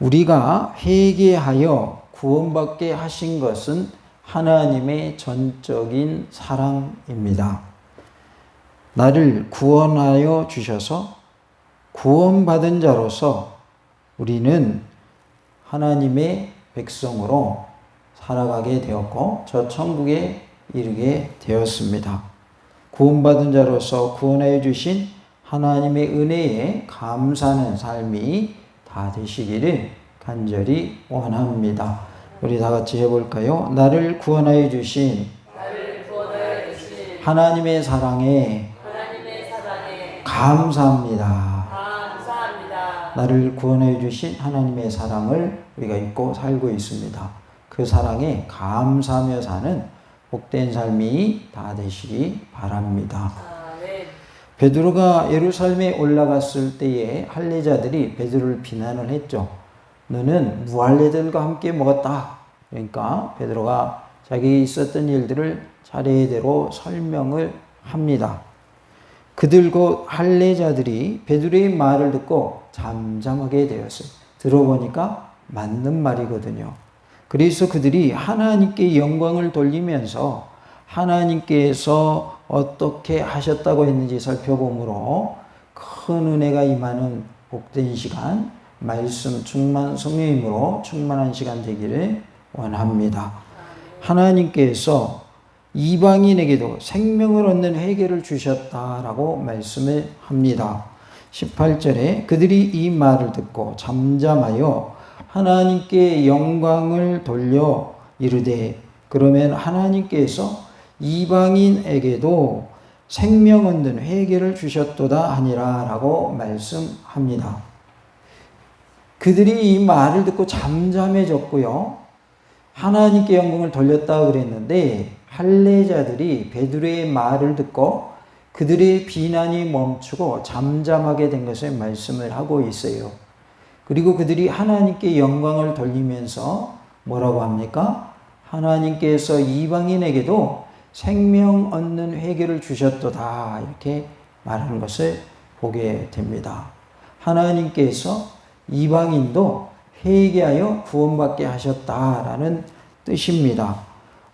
우리가 회개하여 구원받게 하신 것은 하나님의 전적인 사랑입니다. 나를 구원하여 주셔서 구원받은 자로서 우리는 하나님의 백성으로 살아가게 되었고 저 천국에 이르게 되었습니다. 구원받은 자로서 구원하여 주신 하나님의 은혜에 감사하는 삶이 다 되시기를 간절히 원합니다. 우리 다 같이 해볼까요? 나를 구원하여 주신 하나님의 사랑에 감사합니다. 나를 구원해 주신 하나님의 사랑을 우리가 잊고 살고 있습니다. 그 사랑에 감사하며 사는 복된 삶이 다 되시기 바랍니다. 베드로가 예루살렘에 올라갔을 때에 할례자들이 베드로를 비난을 했죠. 너는 무할례들과 함께 먹었다. 그러니까 베드로가 자기에 있었던 일들을 차례대로 설명을 합니다. 그들 곧 할례자들이 베드로의 말을 듣고 잠잠하게 되었어요. 들어보니까 맞는 말이거든요. 그래서 그들이 하나님께 영광을 돌리면서 하나님께서 어떻게 하셨다고 했는지 살펴보므로 큰 은혜가 임하는 복된 시간, 말씀 충만 성령님으로 충만한 시간 되기를 원합니다. 하나님께서 이방인에게도 생명을 얻는 회개를 주셨다라고 말씀을 합니다. 18절에 그들이 이 말을 듣고 잠잠하여 하나님께 영광을 돌려 이르되 그러면 하나님께서 이방인에게도 생명 얻는 회개를 주셨도다 하니라 라고 말씀합니다. 그들이 이 말을 듣고 잠잠해졌고요. 하나님께 영광을 돌렸다 그랬는데 할례자들이 베드로의 말을 듣고 그들의 비난이 멈추고 잠잠하게 된 것을 말씀을 하고 있어요. 그리고 그들이 하나님께 영광을 돌리면서 뭐라고 합니까? 하나님께서 이방인에게도 생명 얻는 회개를 주셨도다 이렇게 말하는 것을 보게 됩니다. 하나님께서 이방인도 회개하여 구원받게 하셨다라는 뜻입니다.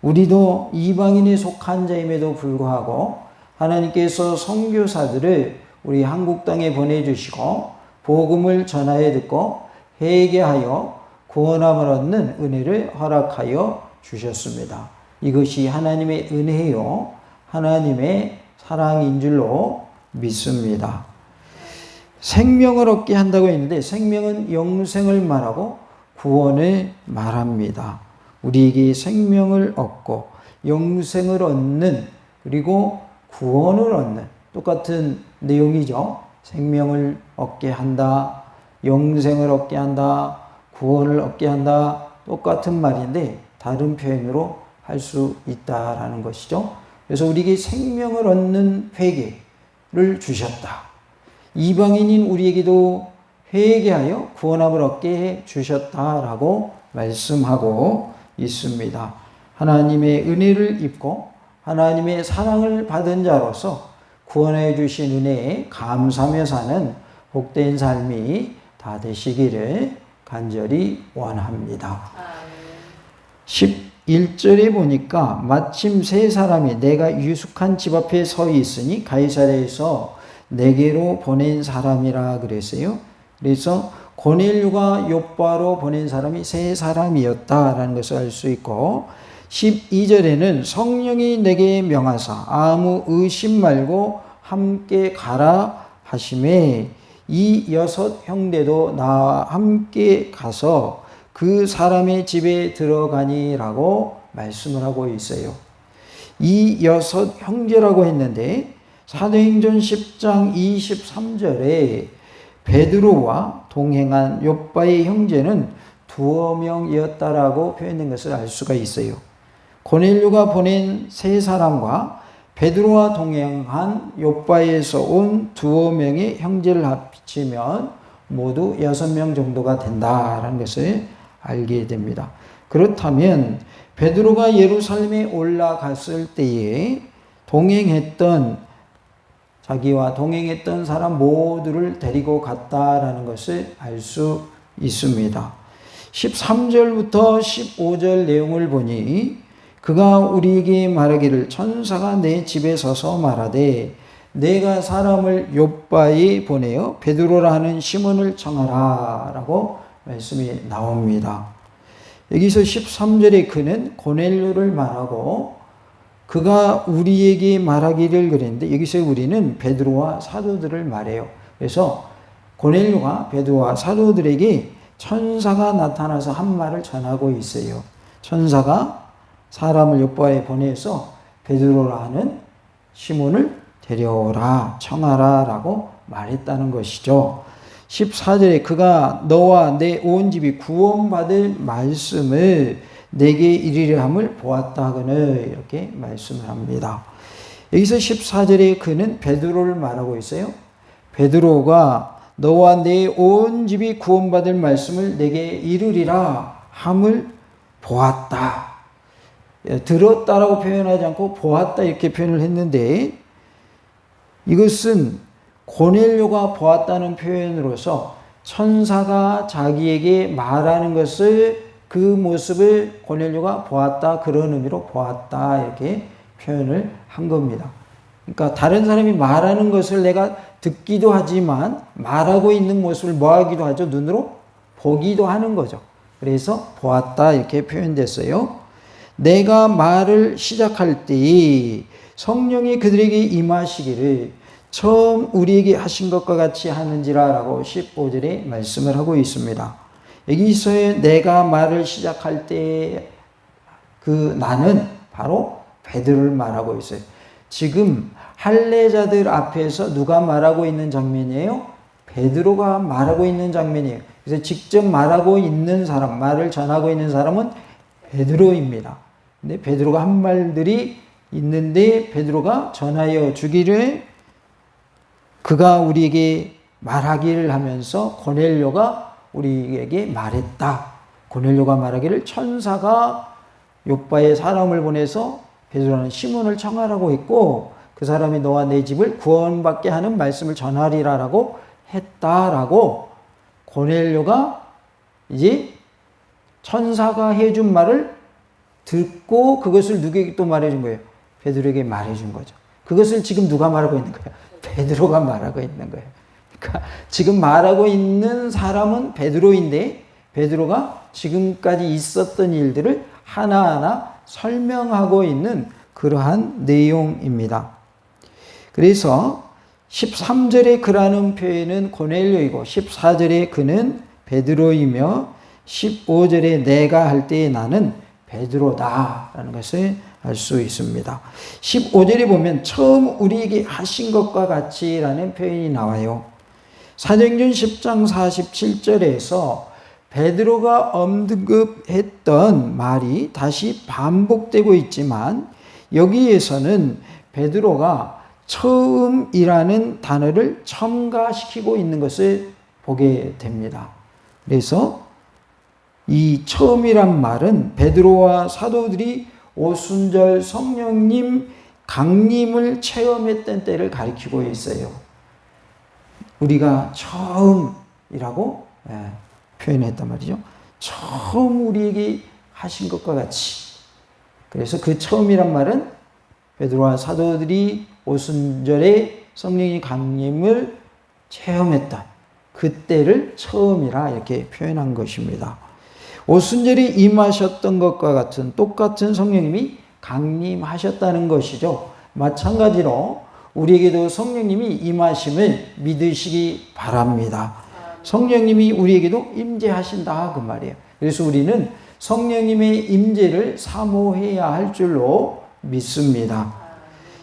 우리도 이방인에 속한 자임에도 불구하고 하나님께서 선교사들을 우리 한국 땅에 보내주시고 복음을 전하여 듣고 회개하여 구원함을 얻는 은혜를 허락하여 주셨습니다. 이것이 하나님의 은혜요 하나님의 사랑인 줄로 믿습니다. 생명을 얻게 한다고 했는데 생명은 영생을 말하고 구원을 말합니다. 우리에게 생명을 얻고 영생을 얻는 그리고 구원을 얻는 똑같은 내용이죠. 생명을 얻게 한다, 영생을 얻게 한다, 구원을 얻게 한다 똑같은 말인데 다른 표현으로 할 수 있다라는 것이죠. 그래서 우리에게 생명을 얻는 회개를 주셨다. 이방인인 우리에게도 회개하여 구원함을 얻게 해 주셨다라고 말씀하고 있습니다. 하나님의 은혜를 입고 하나님의 사랑을 받은 자로서 구원해 주신 은혜에 감사하며 사는 복된 삶이 다 되시기를 간절히 원합니다. 11절에 보니까 마침 세 사람이 내가 유숙한 집 앞에 서 있으니 가이사랴에서 내게로 보낸 사람이라 그랬어요. 그래서 고넬료가 욥바로 보낸 사람이 세 사람이었다라는 것을 알 수 있고 12절에는 성령이 내게 명하사 아무 의심 말고 함께 가라 하심에 이 여섯 형제도 나와 함께 가서 그 사람의 집에 들어가니라고 말씀을 하고 있어요. 이 여섯 형제라고 했는데 사도행전 10장 23절에 베드로와 동행한 욥바의 형제는 두어 명이었다라고 표현된 것을 알 수가 있어요. 고넬료가 보낸 세 사람과 베드로와 동행한 욥바에서 온 두어 명의 형제를 합치면 모두 6명 정도가 된다라는 것을 알게 됩니다. 그렇다면 베드로가 예루살렘에 올라갔을 때에 자기와 동행했던 사람 모두를 데리고 갔다라는 것을 알 수 있습니다. 13절부터 15절 내용을 보니 그가 우리에게 말하기를 천사가 내 집에 서서 말하되 내가 사람을 욥바에 보내어 베드로라 하는 시몬을 청하라 라고 말씀이 나옵니다. 여기서 13절에 그는 고넬료를 말하고 그가 우리에게 말하기를 그랬는데 여기서 우리는 베드로와 사도들을 말해요. 그래서 고넬료가 베드로와 사도들에게 천사가 나타나서 한 말을 전하고 있어요. 천사가 사람을 욥바에 보내서 베드로라 하는 시몬을 데려오라 청하라 라고 말했다는 것이죠. 14절에 그가 너와 내 온 집이 구원받을 말씀을 내게 이르려 함을 보았다 하거늘 이렇게 말씀을 합니다. 여기서 14절에 그는 베드로를 말하고 있어요. 베드로가 너와 내 온 집이 구원받을 말씀을 내게 이르리라 함을 보았다. 들었다라고 표현하지 않고 보았다 이렇게 표현을 했는데 이것은 고넬료가 보았다는 표현으로서 천사가 자기에게 말하는 것을 그 모습을 고넬료가 보았다 그런 의미로 보았다 이렇게 표현을 한 겁니다. 그러니까 다른 사람이 말하는 것을 내가 듣기도 하지만 말하고 있는 모습을 뭐 하기도 하죠? 눈으로 보기도 하는 거죠. 그래서 보았다 이렇게 표현됐어요. 내가 말을 시작할 때에 성령이 그들에게 임하시기를 처음 우리에게 하신 것과 같이 하는지라 라고 15절에 말씀을 하고 있습니다. 여기서의 내가 말을 시작할 때 그 나는 바로 베드로를 말하고 있어요. 지금 할례자들 앞에서 누가 말하고 있는 장면이에요? 베드로가 말하고 있는 장면이에요. 그래서 직접 말하고 있는 사람, 말을 전하고 있는 사람은 베드로입니다. 근데 베드로가 한 말들이 있는데 베드로가 전하여 주기를 그가 우리에게 말하기를 하면서 고넬료가 우리에게 말했다. 고넬료가 말하기를 천사가 욥바에 사람을 보내서 베드로라는 시몬을 청하라고 했고 그 사람이 너와 내 집을 구원받게 하는 말씀을 전하리라라고 했다라고 고넬료가 이제 천사가 해준 말을 듣고 그것을 누구에게 또 말해준 거예요? 베드로에게 말해준 거죠. 그것을 지금 누가 말하고 있는 거예요? 베드로가 말하고 있는 거예요. 그러니까 지금 말하고 있는 사람은 베드로인데 베드로가 지금까지 있었던 일들을 하나하나 설명하고 있는 그러한 내용입니다. 그래서 13절에 그라는 표현은 고넬료이고 14절에 그는 베드로이며 15절에 내가 할 때에 나는 베드로다라는 것을 알 수 있습니다. 15절에 보면 처음 우리에게 하신 것과 같이라는 표현이 나와요. 사도행전 10장 47절에서 베드로가 언급했던 말이 다시 반복되고 있지만 여기에서는 베드로가 처음이라는 단어를 첨가시키고 있는 것을 보게 됩니다. 그래서 이 처음이란 말은 베드로와 사도들이 오순절 성령님 강림을 체험했던 때를 가리키고 있어요. 우리가 처음이라고 표현했단 말이죠. 처음 우리에게 하신 것과 같이. 그래서 그 처음이란 말은 베드로와 사도들이 오순절에 성령의 강림을 체험했다. 그때를 처음이라 이렇게 표현한 것입니다. 오순절에 임하셨던 것과 같은 똑같은 성령님이 강림하셨다는 것이죠. 마찬가지로 우리에게도 성령님이 임하심을 믿으시기 바랍니다. 성령님이 우리에게도 임재하신다 그 말이에요. 그래서 우리는 성령님의 임재를 사모해야 할 줄로 믿습니다.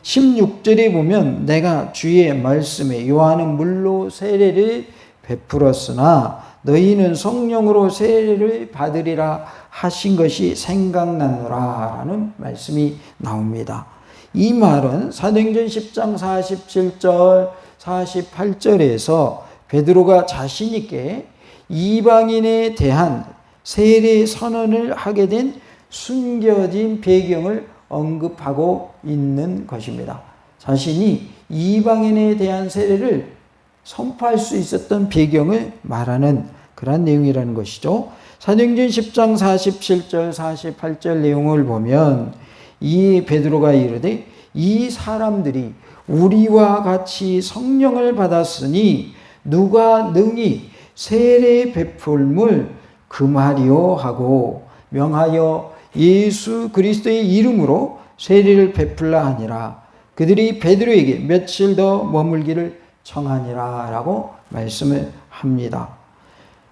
16절에 보면 내가 주의 말씀에 요한은 물로 세례를 베풀었으나 너희는 성령으로 세례를 받으리라 하신 것이 생각나노라 라는 말씀이 나옵니다. 이 말은 사도행전 10장 47절 48절에서 베드로가 자신 있게 이방인에 대한 세례 선언을 하게 된 숨겨진 배경을 언급하고 있는 것입니다. 자신이 이방인에 대한 세례를 선포할 수 있었던 배경을 말하는 그런 내용이라는 것이죠. 사도행전 10장 47절 48절 내용을 보면 이 베드로가 이르되 이 사람들이 우리와 같이 성령을 받았으니 누가 능히 세례 베풀물 금하리요 하고 명하여 예수 그리스도의 이름으로 세례를 베풀라 하니라. 그들이 베드로에게 며칠 더 머물기를 청하니라 라고 말씀을 합니다.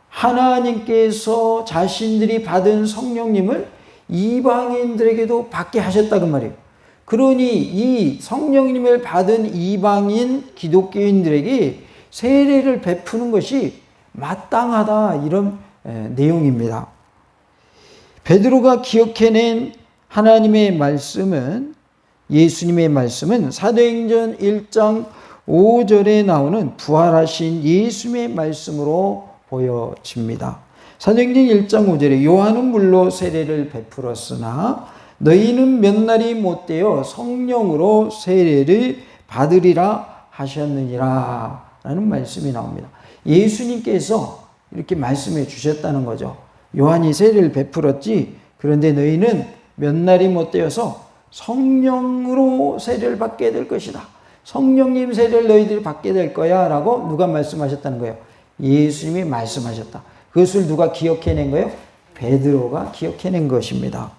하나님께서 자신들이 받은 성령님을 이방인들에게도 받게 하셨다 그 말이에요. 그러니 이 성령님을 받은 이방인 기독교인들에게 세례를 베푸는 것이 마땅하다, 이런 내용입니다. 베드로가 기억해낸 하나님의 말씀은, 예수님의 말씀은 사도행전 1장 5절에 나오는 부활하신 예수님의 말씀으로 보여집니다. 사도행전 1장 5절에 요한은 물로 세례를 베풀었으나 너희는 몇 날이 못되어 성령으로 세례를 받으리라 하셨느니라 라는 말씀이 나옵니다. 예수님께서 이렇게 말씀해 주셨다는 거죠. 요한이 세례를 베풀었지, 그런데 너희는 몇 날이 못되어서 성령으로 세례를 받게 될 것이다. 성령님 세례를 너희들이 받게 될 거야 라고 누가 말씀하셨다는 거예요? 예수님이 말씀하셨다. 그것을 누가 기억해낸 거예요? 베드로가 기억해낸 것입니다.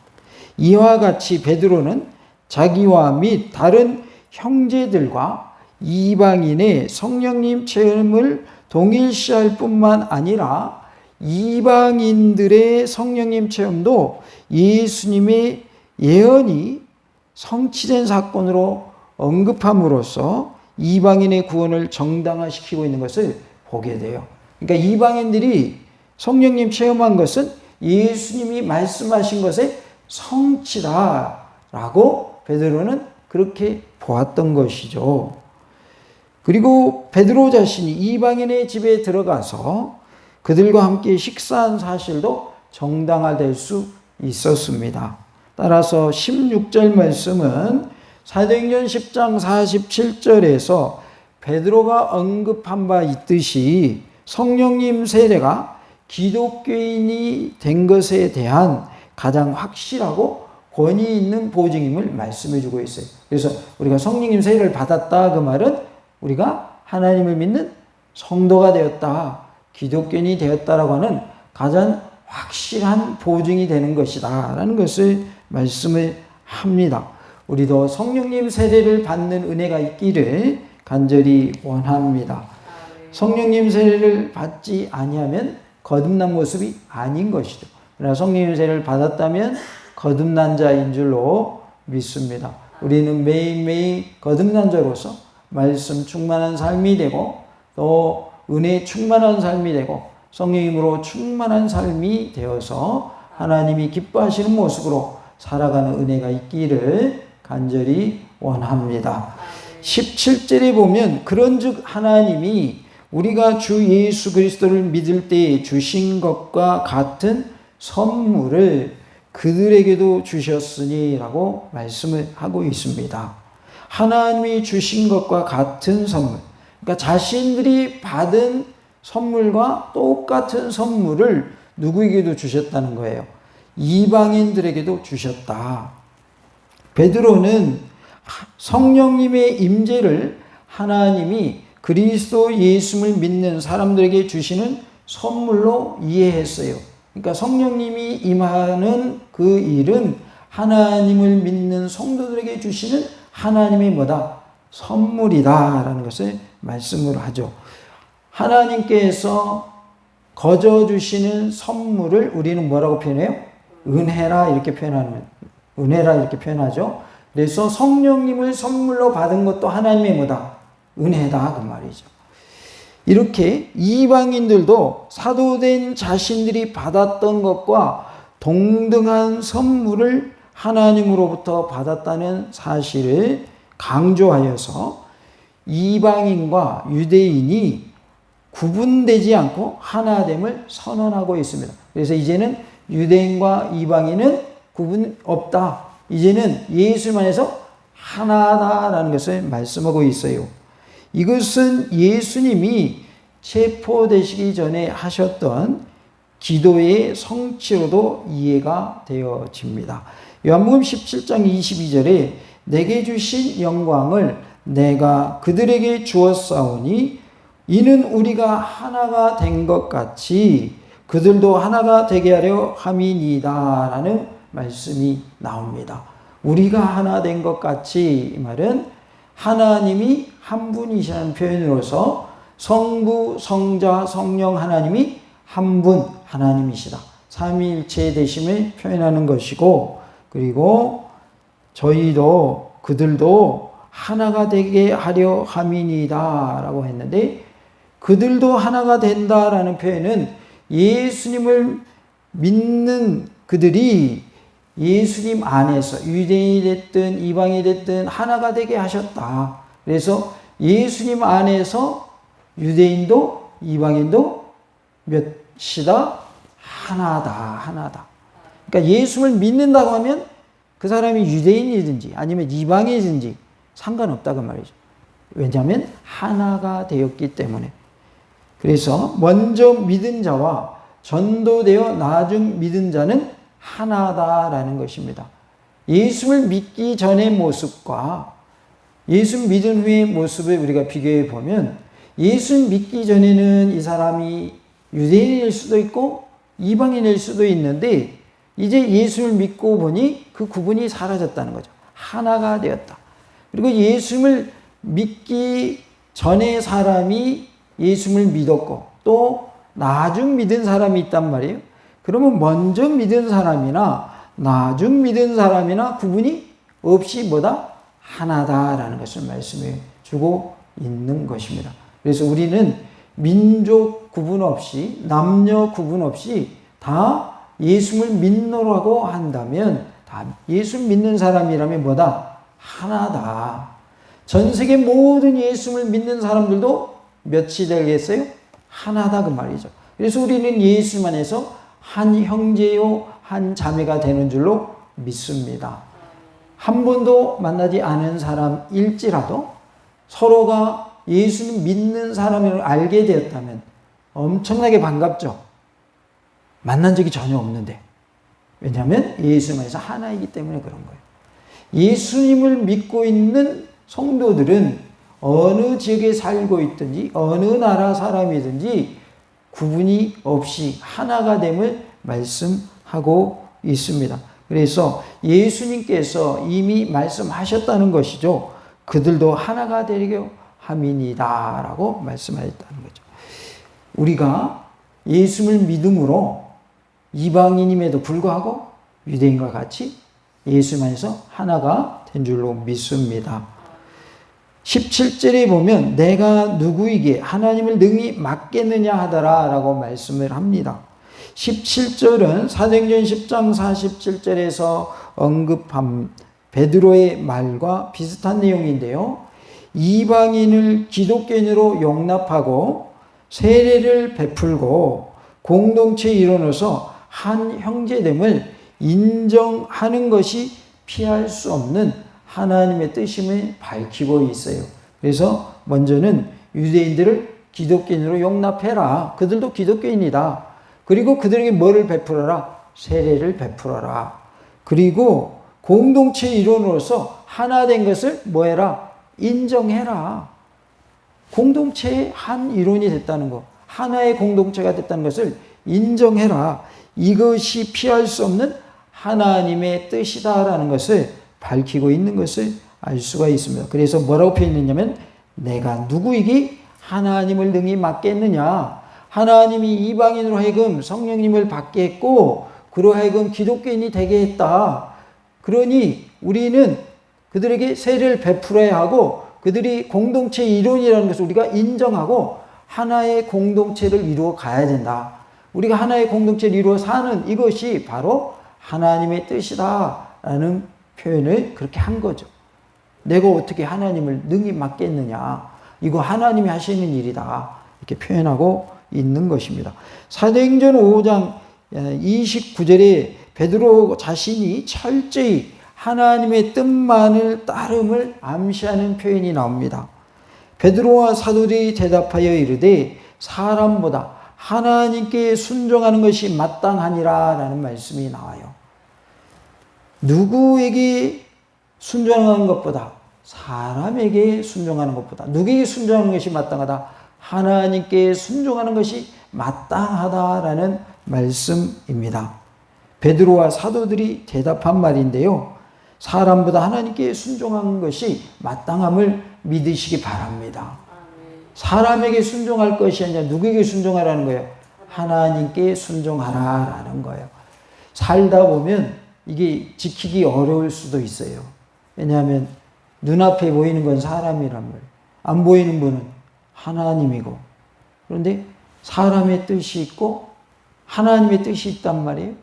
이와 같이 베드로는 자기와 및 다른 형제들과 이방인의 성령님 체험을 동일시할 뿐만 아니라 이방인들의 성령님 체험도 예수님의 예언이 성취된 사건으로 언급함으로써 이방인의 구원을 정당화시키고 있는 것을 보게 돼요. 그러니까 이방인들이 성령님 체험한 것은 예수님이 말씀하신 것의 성취다라고 베드로는 그렇게 보았던 것이죠. 그리고 베드로 자신이 이방인의 집에 들어가서 그들과 함께 식사한 사실도 정당화될 수 있었습니다. 따라서 16절 말씀은 사도행전 10장 47절에서 베드로가 언급한 바 있듯이 성령님 세례가 기독교인이 된 것에 대한 가장 확실하고 권위 있는 보증임을 말씀해 주고 있어요. 그래서 우리가 성령님 세례를 받았다 그 말은 우리가 하나님을 믿는 성도가 되었다, 기독교인이 되었다라고 하는 가장 확실한 보증이 되는 것이다 라는 것을 말씀을 합니다. 우리도 성령님 세례를 받는 은혜가 있기를 간절히 원합니다. 성령님 세례를 받지 아니하면 거듭난 모습이 아닌 것이죠. 그러나 성령님 세례를 받았다면 거듭난 자인 줄로 믿습니다. 우리는 매일매일 거듭난 자로서 말씀 충만한 삶이 되고 또 은혜 충만한 삶이 되고 성령님으로 충만한 삶이 되어서 하나님이 기뻐하시는 모습으로 살아가는 은혜가 있기를 간절히 원합니다. 17절에 보면 그런즉 하나님이 우리가 주 예수 그리스도를 믿을 때에 주신 것과 같은 선물을 그들에게도 주셨으니 라고 말씀을 하고 있습니다. 하나님이 주신 것과 같은 선물, 그러니까 자신들이 받은 선물과 똑같은 선물을 누구에게도 주셨다는 거예요. 이방인들에게도 주셨다. 베드로는 성령님의 임재를 하나님이 그리스도 예수를 믿는 사람들에게 주시는 선물로 이해했어요. 그러니까 성령님이 임하는 그 일은 하나님을 믿는 성도들에게 주시는 하나님의 뭐다? 선물이다라는 것을 말씀을 하죠. 하나님께서 거저 주시는 선물을 우리는 뭐라고 표현해요? 은혜라 이렇게 표현하죠. 그래서 성령님을 선물로 받은 것도 하나님의 뭐다? 은혜다 그 말이죠. 이렇게 이방인들도 사도된 자신들이 받았던 것과 동등한 선물을 하나님으로부터 받았다는 사실을 강조하여서 이방인과 유대인이 구분되지 않고 하나됨을 선언하고 있습니다. 그래서 이제는 유대인과 이방인은 구분 없다. 이제는 예수님 안에서 하나다라는 것을 말씀하고 있어요. 이것은 예수님이 체포되시기 전에 하셨던 기도의 성취로도 이해가 되어집니다. 요한복음 17장 22절에 내게 주신 영광을 내가 그들에게 주었사오니 이는 우리가 하나가 된 것 같이 그들도 하나가 되게 하려 함이니이다 라는 말씀이 나옵니다. 우리가 하나 된 것 같이, 이 말은 하나님이 한 분이시라는 표현으로서 성부, 성자, 성령 하나님이 한 분 하나님이시다. 삼위일체 되심을 표현하는 것이고, 그리고 저희도 그들도 하나가 되게 하려 함이니이다 라고 했는데, 그들도 하나가 된다라는 표현은 예수님을 믿는 그들이 예수님 안에서 유대인이 됐든 이방인이 됐든 하나가 되게 하셨다. 그래서 예수님 안에서 유대인도 이방인도 몇이다? 하나다. 그러니까 예수를 믿는다고 하면 그 사람이 유대인이든지 아니면 이방인이든지 상관없다고 말이죠. 왜냐하면 하나가 되었기 때문에. 그래서 먼저 믿은 자와 전도되어 나중 믿은 자는 하나다라는 것입니다. 예수를 믿기 전의 모습과 예수 믿은 후의 모습을 우리가 비교해 보면, 예수 믿기 전에는 이 사람이 유대인일 수도 있고 이방인일 수도 있는데, 이제 예수를 믿고 보니 그 구분이 사라졌다는 거죠. 하나가 되었다. 그리고 예수를 믿기 전에 사람이 예수를 믿었고 또 나중 믿은 사람이 있단 말이에요. 그러면 먼저 믿은 사람이나 나중 믿은 사람이나 구분이 없이 뭐다? 하나다라는 것을 말씀해 주고 있는 것입니다. 그래서 우리는 민족 구분 없이 남녀 구분 없이 다 예수를 믿노라고 한다면, 다 예수 믿는 사람이라면 뭐다? 하나다. 전 세계 모든 예수를 믿는 사람들도 몇이 되겠어요? 하나다 그 말이죠. 그래서 우리는 예수만 해서 한 형제요 한 자매가 되는 줄로 믿습니다. 한 번도 만나지 않은 사람일지라도 서로가 예수를 믿는 사람을 알게 되었다면 엄청나게 반갑죠. 만난 적이 전혀 없는데. 왜냐하면 예수만에서 하나이기 때문에 그런 거예요. 예수님을 믿고 있는 성도들은 어느 지역에 살고 있든지 어느 나라 사람이든지 구분이 없이 하나가 됨을 말씀하고 있습니다. 그래서 예수님께서 이미 말씀하셨다는 것이죠. 그들도 하나가 되려 함이니이다 라고 말씀하셨다는 거죠. 우리가 예수를 믿음으로 이방인임에도 불구하고 유대인과 같이 예수만에서 하나가 된 줄로 믿습니다. 17절에 보면 내가 누구에게 하나님을 능히 맡겠느냐 하더라 라고 말씀을 합니다. 17절은 사도행전 10장 47절에서 언급한 베드로의 말과 비슷한 내용인데요. 이방인을 기독교인으로 용납하고 세례를 베풀고 공동체 일원으로서 한 형제됨을 인정하는 것이 피할 수 없는 하나님의 뜻임을 밝히고 있어요. 그래서 먼저는 유대인들을 기독교인으로 용납해라. 그들도 기독교인이다. 그리고 그들에게 뭐를 베풀어라? 세례를 베풀어라. 그리고 공동체 일원으로서 하나 된 것을 뭐해라? 인정해라. 공동체의 한 일원이 됐다는 것, 하나의 공동체가 됐다는 것을 인정해라. 이것이 피할 수 없는 하나님의 뜻이다라는 것을 밝히고 있는 것을 알 수가 있습니다. 그래서 뭐라고 표현했냐면 내가 누구에게 하나님을 능히 맡겠느냐. 하나님이 이방인으로 하여금 성령님을 받게 했고 그로 하여금 기독교인이 되게 했다. 그러니 우리는 그들에게 세례를 베풀어야 하고 그들이 공동체 일원이라는 것을 우리가 인정하고 하나의 공동체를 이루어 가야 된다. 우리가 하나의 공동체를 이루어 사는 이것이 바로 하나님의 뜻이다라는 표현을 그렇게 한 거죠. 내가 어떻게 하나님을 능히 맡겠느냐. 이거 하나님이 하시는 일이다. 이렇게 표현하고 있는 것입니다. 사도행전 5장 29절에 베드로 자신이 철저히 하나님의 뜻만을 따름을 암시하는 표현이 나옵니다. 베드로와 사도들이 대답하여 이르되 사람보다 하나님께 순종하는 것이 마땅하니라 라는 말씀이 나와요. 누구에게 순종하는 것보다, 사람에게 순종하는 것보다, 누구에게 순종하는 것이 마땅하다? 하나님께 순종하는 것이 마땅하다라는 말씀입니다. 베드로와 사도들이 대답한 말인데요. 사람보다 하나님께 순종하는 것이 마땅함을 믿으시기 바랍니다. 사람에게 순종할 것이 아니라 누구에게 순종하라는 거예요? 하나님께 순종하라라는 거예요. 살다 보면 이게 지키기 어려울 수도 있어요. 왜냐하면 눈앞에 보이는 건 사람이란 말이에요. 안 보이는 분은 하나님이고, 그런데 사람의 뜻이 있고 하나님의 뜻이 있단 말이에요.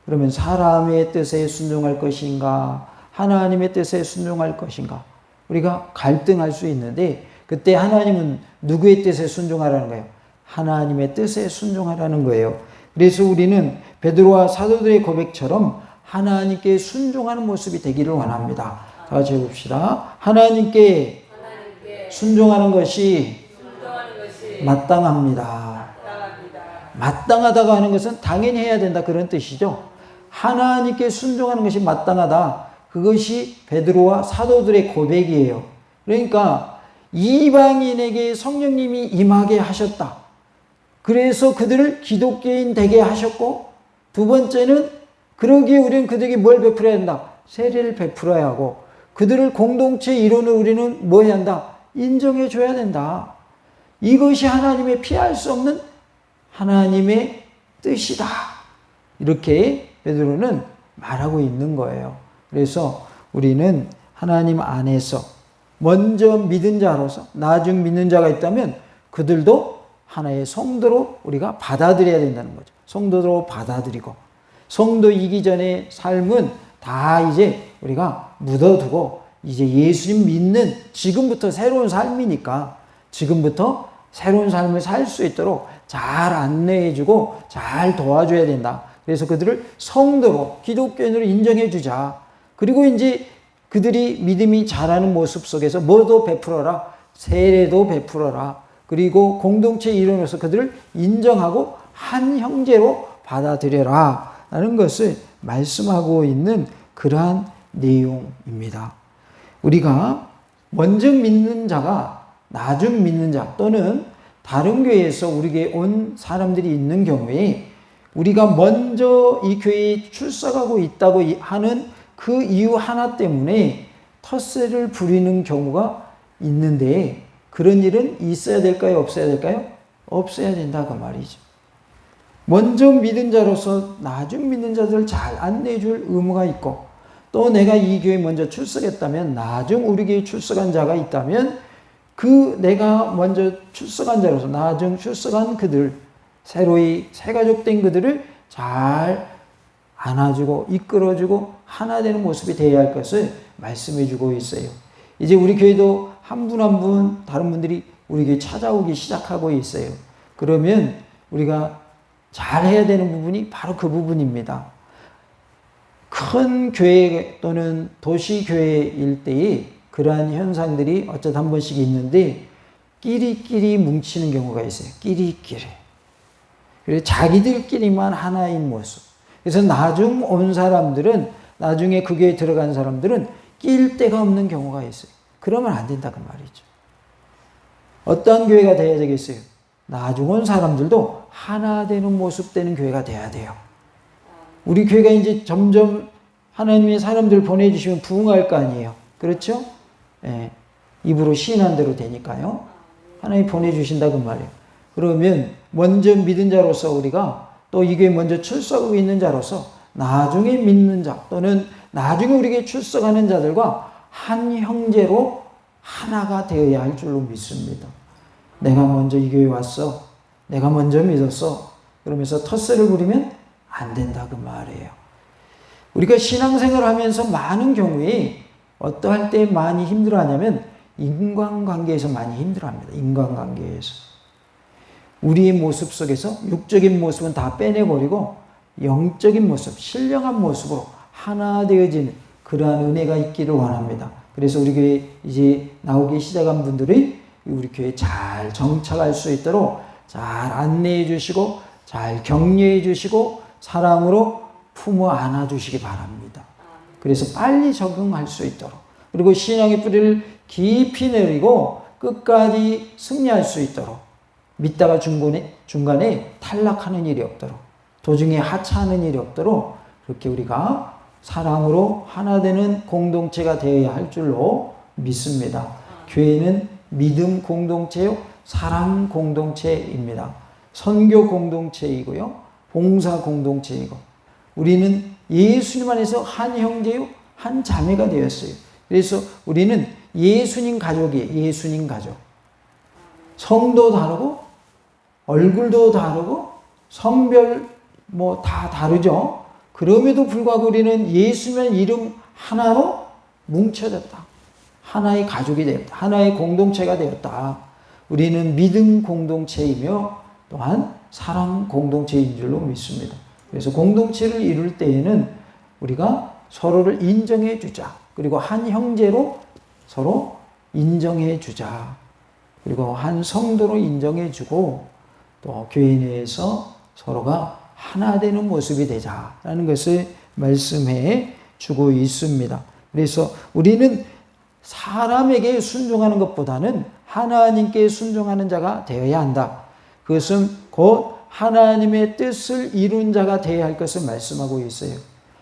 그러면 사람의 뜻에 순종할 것인가, 하나님의 뜻에 순종할 것인가, 우리가 갈등할 수 있는데, 그때 하나님은 누구의 뜻에 순종하라는 거예요? 하나님의 뜻에 순종하라는 거예요. 그래서 우리는 베드로와 사도들의 고백처럼 하나님께 순종하는 모습이 되기를 원합니다. 다 같이 해봅시다. 하나님께 순종하는 것이 마땅합니다. 마땅하다고 하는 것은 당연히 해야 된다, 그런 뜻이죠. 하나님께 순종하는 것이 마땅하다. 그것이 베드로와 사도들의 고백이에요. 그러니까 이방인에게 성령님이 임하게 하셨다. 그래서 그들을 기독교인 되게 하셨고, 두 번째는 그러기에 우리는 그들에게 뭘 베풀어야 한다? 세례를 베풀어야 하고, 그들을 공동체 일원을 우리는 뭐 해야 한다? 인정해 줘야 된다. 이것이 하나님의 피할 수 없는 하나님의 뜻이다. 이렇게 베드로는 말하고 있는 거예요. 그래서 우리는 하나님 안에서 먼저 믿은 자로서 나중 믿는 자가 있다면 그들도 하나의 성도로 우리가 받아들여야 된다는 거죠. 성도로 받아들이고, 성도이기 전의 삶은 다 이제 우리가 묻어두고 이제 예수님 믿는 지금부터 새로운 삶이니까 지금부터 새로운 삶을 살 수 있도록 잘 안내해주고 잘 도와줘야 된다. 그래서 그들을 성도로, 기독교인으로 인정해주자. 그리고 이제 그들이 믿음이 자라는 모습 속에서 뭐도 베풀어라, 세례도 베풀어라. 그리고 공동체 일원으로서 그들을 인정하고 한 형제로 받아들여라 라는 것을 말씀하고 있는 그러한 내용입니다. 우리가 먼저 믿는 자가 나중 믿는 자, 또는 다른 교회에서 우리에게 온 사람들이 있는 경우에 우리가 먼저 이 교회에 출석하고 있다고 하는 그 이유 하나 때문에 텃세를 부리는 경우가 있는데, 그런 일은 있어야 될까요? 없어야 될까요? 없어야 된다, 그 말이죠. 먼저 믿은 자로서 나중 믿는 자들을 잘 안내해 줄 의무가 있고, 또 내가 이 교회에 먼저 출석했다면 나중 우리 교회에 출석한 자가 있다면 그 내가 먼저 출석한 자로서 나중 출석한 그들, 새로이 새가족된 그들을 잘 안아주고 이끌어주고 하나 되는 모습이 되어야 할 것을 말씀해 주고 있어요. 이제 우리 교회도 한 분 한 분 다른 분들이 우리 교회 찾아오기 시작하고 있어요. 그러면 우리가 잘 해야 되는 부분이 바로 그 부분입니다. 큰 교회 또는 도시교회일 때에 그러한 현상들이 어쩌다 한 번씩 있는데, 끼리끼리 뭉치는 경우가 있어요. 끼리끼리. 그래서 자기들끼리만 하나인 모습. 그래서 나중 온 사람들은, 나중에 그 교회에 들어간 사람들은 낄 데가 없는 경우가 있어요. 그러면 안 된다, 그 말이죠. 어떠한 교회가 되어야 되겠어요? 나중 온 사람들도 하나 되는 모습 되는 교회가 돼야 돼요. 우리 교회가 이제 점점 하나님의 사람들을 보내주시면 부흥할 거 아니에요. 그렇죠? 예, 입으로 시인한 대로 되니까요. 하나님 보내주신다, 그 말이에요. 그러면 먼저 믿은 자로서 우리가 또 이 교회에 먼저 출석하고 있는 자로서 나중에 믿는 자 또는 나중에 우리에게 출석하는 자들과 한 형제로 하나가 되어야 할 줄로 믿습니다. 내가 먼저 이 교회에 왔어, 내가 먼저 믿었어, 그러면서 텃세를 부리면 안 된다, 그 말이에요. 우리가 신앙생활을 하면서 많은 경우에 어떠할 때 많이 힘들어하냐면 인간관계에서 많이 힘들어합니다. 인간관계에서. 우리의 모습 속에서 육적인 모습은 다 빼내버리고 영적인 모습, 신령한 모습으로 하나 되어지는 그러한 은혜가 있기를 원합니다. 그래서 우리 교회 이제 나오기 시작한 분들이 우리 교회에 잘 정착할 수 있도록 잘 안내해 주시고 잘 격려해 주시고 사랑으로 품어 안아 주시기 바랍니다. 그래서 빨리 적응할 수 있도록, 그리고 신앙의 뿌리를 깊이 내리고 끝까지 승리할 수 있도록, 믿다가 중간에 탈락하는 일이 없도록, 도중에 하차하는 일이 없도록 그렇게 우리가 사랑으로 하나 되는 공동체가 되어야 할 줄로 믿습니다. 교회는 믿음 공동체요, 사랑 공동체입니다. 선교 공동체이고요, 봉사 공동체이고, 우리는 예수님 안에서 한 형제요, 한 자매가 되었어요. 그래서 우리는 예수님 가족이에요. 예수님 가족. 성도 다르고 얼굴도 다르고 성별 뭐 다 다르죠. 그럼에도 불구하고 우리는 예수님의 이름 하나로 뭉쳐졌다. 하나의 가족이 되었다. 하나의 공동체가 되었다. 우리는 믿음 공동체이며 또한 사랑 공동체인 줄로 믿습니다. 그래서 공동체를 이룰 때에는 우리가 서로를 인정해 주자. 그리고 한 형제로 서로 인정해 주자. 그리고 한 성도로 인정해 주고, 또 교회 내에서 서로가 하나 되는 모습이 되자라는 것을 말씀해 주고 있습니다. 그래서 우리는 사람에게 순종하는 것보다는 하나님께 순종하는 자가 되어야 한다. 그것은 곧 하나님의 뜻을 이룬 자가 되어야 할 것을 말씀하고 있어요.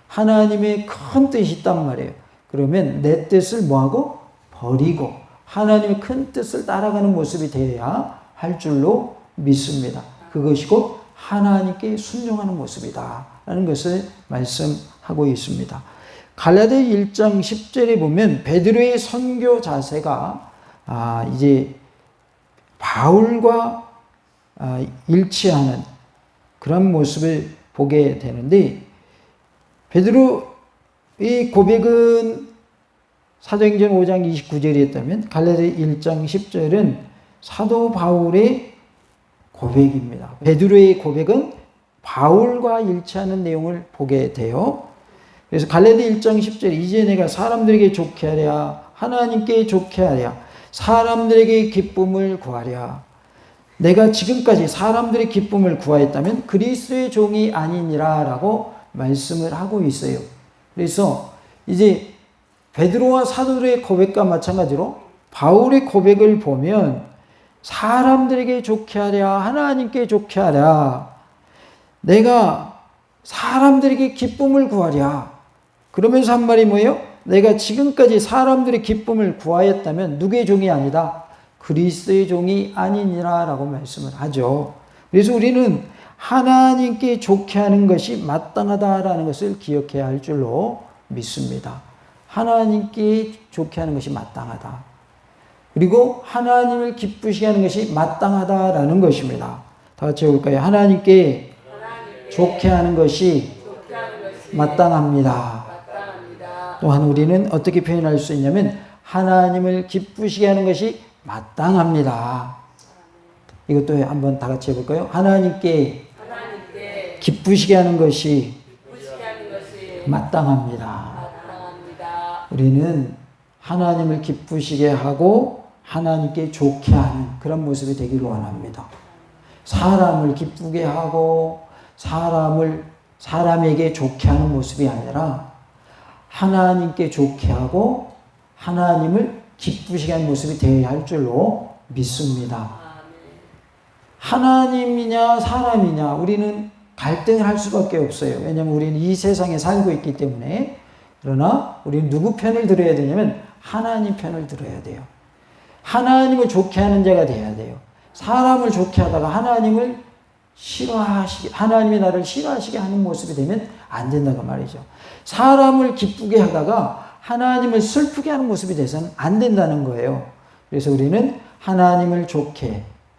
하나님의 큰 뜻이 있단 말이에요. 그러면 내 뜻을 뭐하고? 버리고 하나님의 큰 뜻을 따라가는 모습이 되어야 할 줄로 믿습니다. 그것이 곧 하나님께 순종하는 모습이다 라는 것을 말씀하고 있습니다. 갈라디아 1장 10절에 보면 베드로의 선교 자세가 이제 바울과 일치하는 그런 모습을 보게 되는데, 베드로의 고백은 사도행전 5장 29절이었다면 갈라디아 1장 10절은 사도 바울의 고백입니다. 베드로의 고백은 바울과 일치하는 내용을 보게 돼요. 그래서 갈라디아 1장 10절, 이제 내가 사람들에게 좋게 하랴, 하나님께 좋게 하랴, 사람들에게 기쁨을 구하랴. 내가 지금까지 사람들의 기쁨을 구하였다면 그리스도의 종이 아니니라 라고 말씀을 하고 있어요. 그래서 이제 베드로와 사도들의 고백과 마찬가지로 바울의 고백을 보면 사람들에게 좋게 하랴, 하나님께 좋게 하랴, 내가 사람들에게 기쁨을 구하랴. 그러면서 한 말이 뭐예요? 내가 지금까지 사람들의 기쁨을 구하였다면 누구의 종이 아니다? 그리스도의 종이 아니니라 라고 말씀을 하죠. 그래서 우리는 하나님께 좋게 하는 것이 마땅하다라는 것을 기억해야 할 줄로 믿습니다. 하나님께 좋게 하는 것이 마땅하다. 그리고 하나님을 기쁘시게 하는 것이 마땅하다라는 것입니다. 다 같이 해볼까요? 하나님께 좋게 하는 것이 마땅합니다. 또한 우리는 어떻게 표현할 수 있냐면 하나님을 기쁘시게 하는 것이 마땅합니다. 이것도 한번 다 같이 해볼까요? 하나님께 기쁘시게 하는 것이 마땅합니다. 우리는 하나님을 기쁘시게 하고 하나님께 좋게 하는 그런 모습이 되기를 원합니다. 사람을 기쁘게 하고 사람에게 좋게 하는 모습이 아니라 하나님께 좋게 하고 하나님을 기쁘시게 하는 모습이 되어야 할 줄로 믿습니다. 하나님이냐 사람이냐 우리는 갈등을 할 수밖에 없어요. 왜냐하면 우리는 이 세상에 살고 있기 때문에. 그러나 우리는 누구 편을 들어야 되냐면 하나님 편을 들어야 돼요. 하나님을 좋게 하는 자가 돼야 돼요. 사람을 좋게 하다가 하나님이 나를 싫어하시게 하는 모습이 되면 안 된다고 말이죠. 사람을 기쁘게 하다가 하나님을 슬프게 하는 모습이 돼서는 안 된다는 거예요. 그래서 우리는 하나님을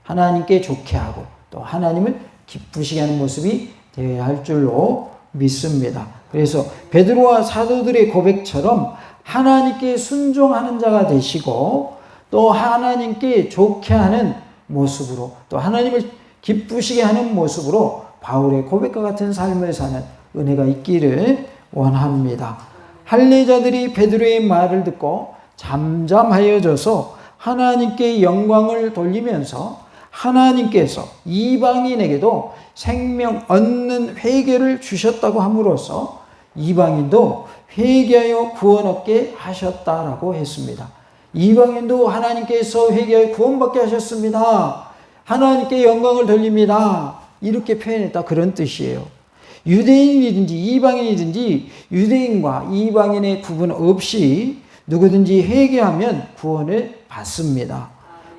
하나님께 좋게 하고 또 하나님을 기쁘시게 하는 모습이 되어야 할 줄로 믿습니다. 그래서 베드로와 사도들의 고백처럼 하나님께 순종하는 자가 되시고 또 하나님께 좋게 하는 모습으로 또 하나님을 기쁘시게 하는 모습으로 바울의 고백과 같은 삶을 사는 은혜가 있기를 원합니다. 할례자들이 베드로의 말을 듣고 잠잠하여져서 하나님께 영광을 돌리면서 하나님께서 이방인에게도 생명 얻는 회개를 주셨다고 함으로써 이방인도 회개하여 구원 얻게 하셨다라고 했습니다. 이방인도 하나님께서 회개하여 구원받게 하셨습니다. 하나님께 영광을 돌립니다. 이렇게 표현했다, 그런 뜻이에요. 유대인이든지 이방인이든지 유대인과 이방인의 구분 없이 누구든지 회개하면 구원을 받습니다.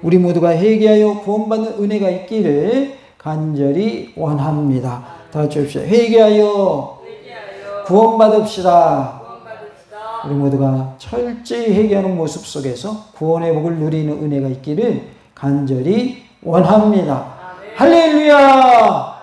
우리 모두가 회개하여 구원받는 은혜가 있기를 간절히 원합니다. 다 같이 합시다. 회개하여 구원받읍시다. 우리 모두가 철저히 회개하는 모습 속에서 구원의 복을 누리는 은혜가 있기를 간절히 원합니다. 할렐루야!